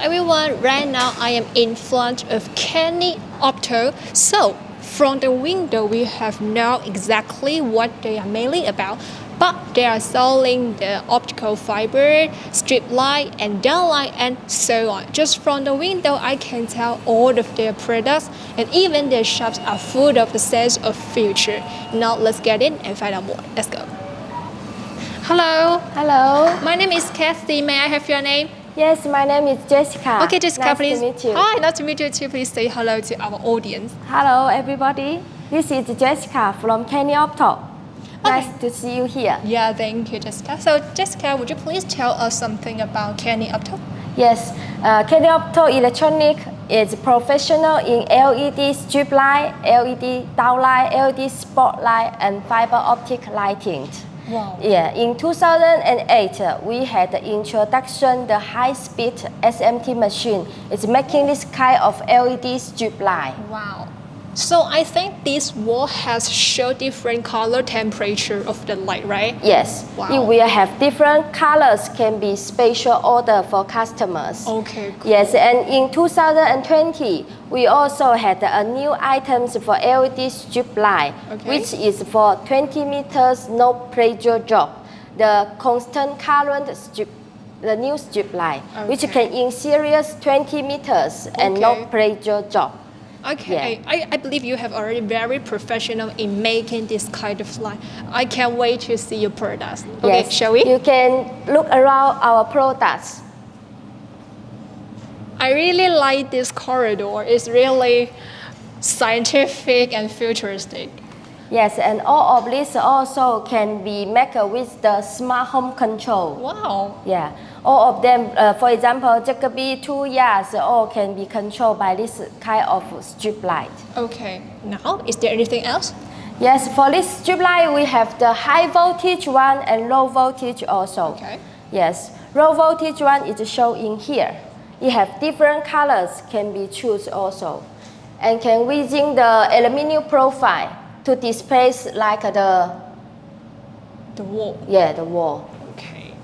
everyone, right now I am in front of Qianyu Opto. So from the window we have known exactly what they are mainly about, but they are selling the optical fiber, strip light and downlight and so on. Just from the window I can tell all of their products, and even their shops are full of the sense of future. Now let's get in and find out more. Let's go. Hello. Hello. My name is Kathy. May I have your name? Yes, my name is Jessica. Okay, Jessica, nice please. To meet you. Hi, nice to meet you too. Please say hello to our audience. Hello, everybody. This is Jessica from Qianyu Opto. Nice to see you here. Yeah, thank you, Jessica. So, Jessica, would you please tell us something about Qianyu Opto? Yes, Qianyu Opto Electronic is professional in LED strip light, LED downlight, LED spotlight, and fiber optic lighting. Wow. Yeah, in 2008, we had the introduction the high-speed SMT machine. It's making this kind of LED strip light. Wow. So I think this wall has show different color temperature of the light, right? Yes. Wow. It will have different colors, can be special order for customers. Okay, cool. Yes, and in 2020, we also had a new items for LED strip light, which is for 20 meters no pressure drop. The constant current strip, the new strip light, which can in series 20 meters and no pressure drop. Okay, yeah. I believe you have already very professional in making this kind of light. I can't wait to see your products. Okay, yes. Shall we? You can look around our products. I really like this corridor. It's really scientific and futuristic. Yes, and all of this also can be made with the smart home control. Wow. Yeah, all of them, for example, Jacoby 2 years, all can be controlled by this kind of strip light. Okay, now, is there anything else? Yes, for this strip light, we have the high voltage one and low voltage also. Okay. Yes, low voltage one is shown in here. It have different colors, can be choose also. And can within the aluminum profile to display like the wall. Yeah, the wall. Okay.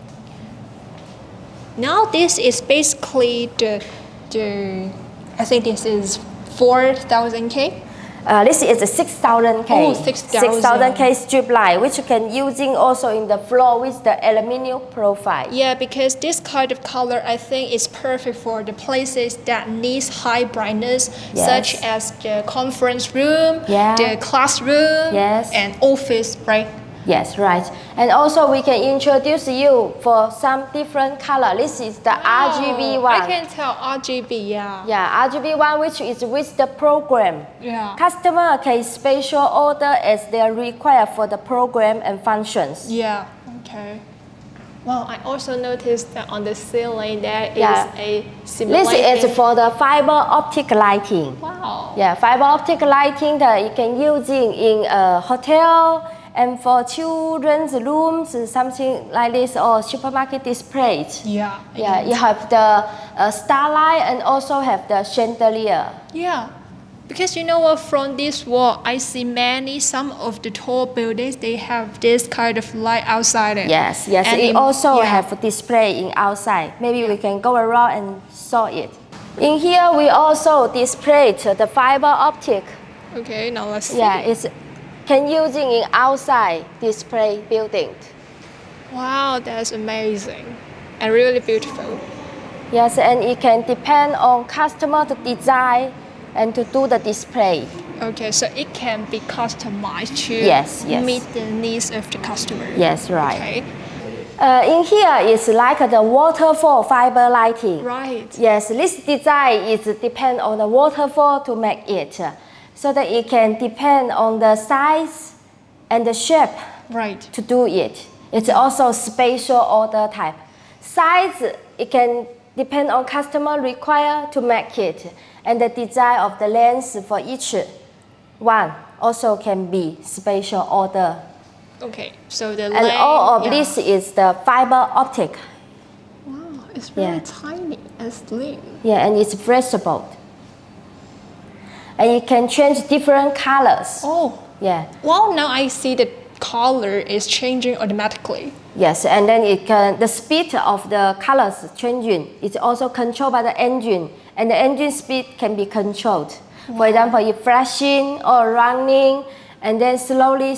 Now this is basically the I think this is 4,000K. This is a 6,000K. Oh, 6,000K strip light, which you can using also in the floor with the aluminum profile. Yeah, because this kind of color I think is perfect for the places that needs high brightness, such as the conference room, the classroom, and office, right? Yes, right. And also we can introduce you for some different color. This is the RGB one. I can tell RGB, yeah. Yeah, RGB one, which is with the program. Yeah. Customer can special order as they require for the program and functions. Yeah, okay. Well, I also noticed that on the ceiling there is a simulation. This is for the fiber optic lighting. Wow. Yeah, fiber optic lighting that you can use in a hotel, and for children's rooms, something like this, or supermarket displays. Yeah. Yeah, you have the starlight and also have the chandelier. Yeah, because you know what, from this wall, I see some of the tall buildings, they have this kind of light outside it. Yes, yes, and it also have a display in outside. Maybe we can go around and saw it. In here, we also displayed the fiber optic. Okay, now let's see. Yeah, it's can using in outside display building. Wow, that's amazing and really beautiful. Yes, and it can depend on customer to design and to do the display. Okay, so it can be customized to meet the needs of the customer. Yes, right. Okay. In here is like the waterfall fiber lighting. Right. Yes, this design is depend on the waterfall to make it. So that it can depend on the size and the shape to do it. It's also spatial order type. Size, it can depend on customer require to make it. And the design of the lens for each one also can be spatial order. Okay, so the and all of this is the fiber optic. Wow, it's really tiny and slim. Yeah, and it's flexible. And you can change different colors. Oh. Yeah. Well, now I see the color is changing automatically. Yes, and then the speed of the colors changing is also controlled by the engine, and the engine speed can be controlled. Wow. For example, if flashing or running, and then slowly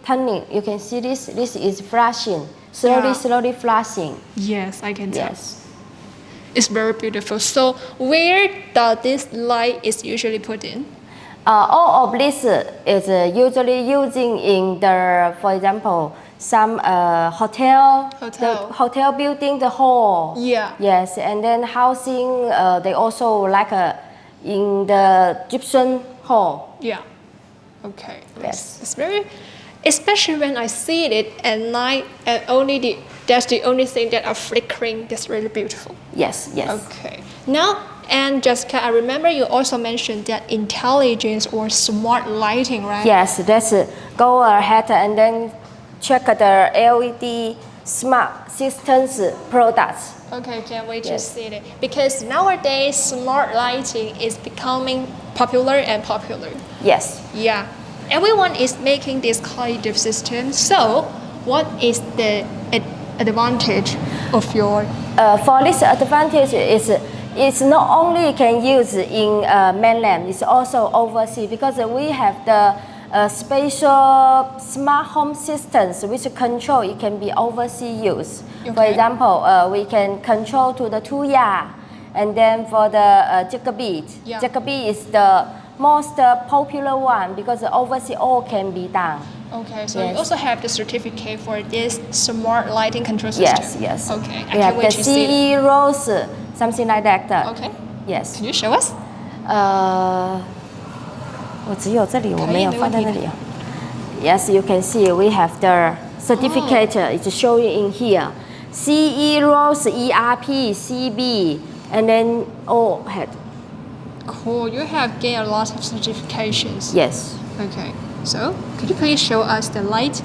turning. You can see this is flashing, slowly flashing. Yes, I can tell. Yes. It's very beautiful. So where does this light is usually put in? All of this is usually using in the, for example, some hotel building, the hall. Yeah. Yes, and then housing, they also like in the gypsum hall. Yeah. Okay. Yes. It's very, especially when I see it at night, and that's the only thing that are flickering. That's really beautiful. Yes. Okay. Now, and Jessica, I remember you also mentioned that intelligence or smart lighting, right? Yes, that's go ahead and then check the LED smart systems products. Okay, can't wait to see it. Because nowadays, smart lighting is becoming popular and popular. Yes. Yeah. Everyone is making this kind of system. So, what is the advantage of your? For this advantage it's not only can use in mainland, it's also overseas because we have the special smart home systems which control it can be overseas use. Okay. For example, we can control to the Tuya, and then for the Jacobite. Yeah. Jacobite is the most popular one because overseas all can be done. Okay, so you also have the certificate for this smart lighting control system. Yes. Okay, I we have the CE Rose, something like that. Okay. Yes. Can you show us? 我只有这里，我没有放在那里。Yes, you can see we have the certificate. It's showing in here. CE Rose, ERP, CB, and then all had. Cool. You have gained a lot of certifications. Yes. Okay. So, could you please show us the light?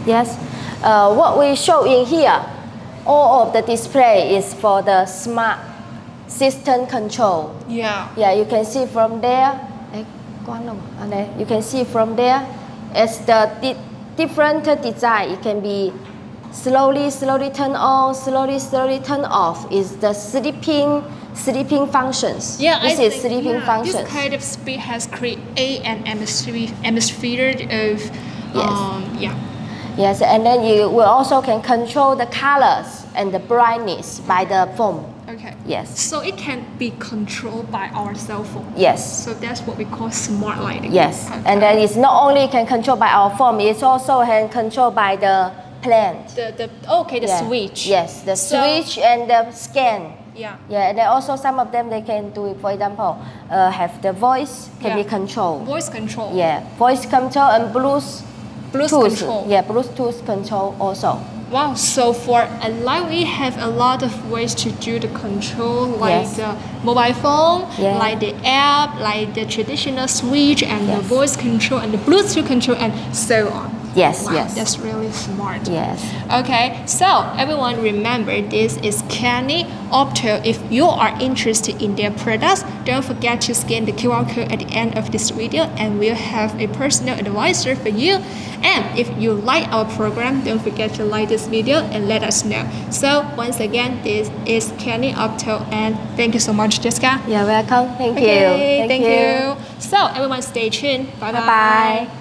Yes. What we show in here, all of the display is for the smart system control. Yeah. Yeah, you can see from there. You can see from there, as the different design, it can be slowly turn on, slowly turn off. Is the sleeping functions. Yeah, this is sleeping functions. This kind of speed has created an atmosphere of Yes, and then you will also can control the colors and the brightness by the phone. Okay. Yes. So it can be controlled by our cell phone. Yes. So that's what we call smart lighting. Yes. Okay. And then it's not only can control by our phone, it's also can control by the plant. The switch. Yes, the switch and the scan. Yeah. Yeah, and then also some of them they can do it. For example, have the voice can be controlled. Voice control. Yeah, voice control and Bluetooth control. Yeah, Bluetooth control also. Wow, so for a light, we have a lot of ways to do the control, like the mobile phone, like the app, like the traditional switch, and the voice control, and the Bluetooth control, and so on. Yes, wow, that's really smart. Yes. Okay, so everyone remember this is Qianyu Opto. If you are interested in their products, don't forget to scan the QR code at the end of this video and we'll have a personal advisor for you. And if you like our program, don't forget to like this video and let us know. So once again, this is Qianyu Opto and thank you so much, Jessica. You're welcome. Thank you. Thank you. So everyone stay tuned. Bye-bye. Bye-bye.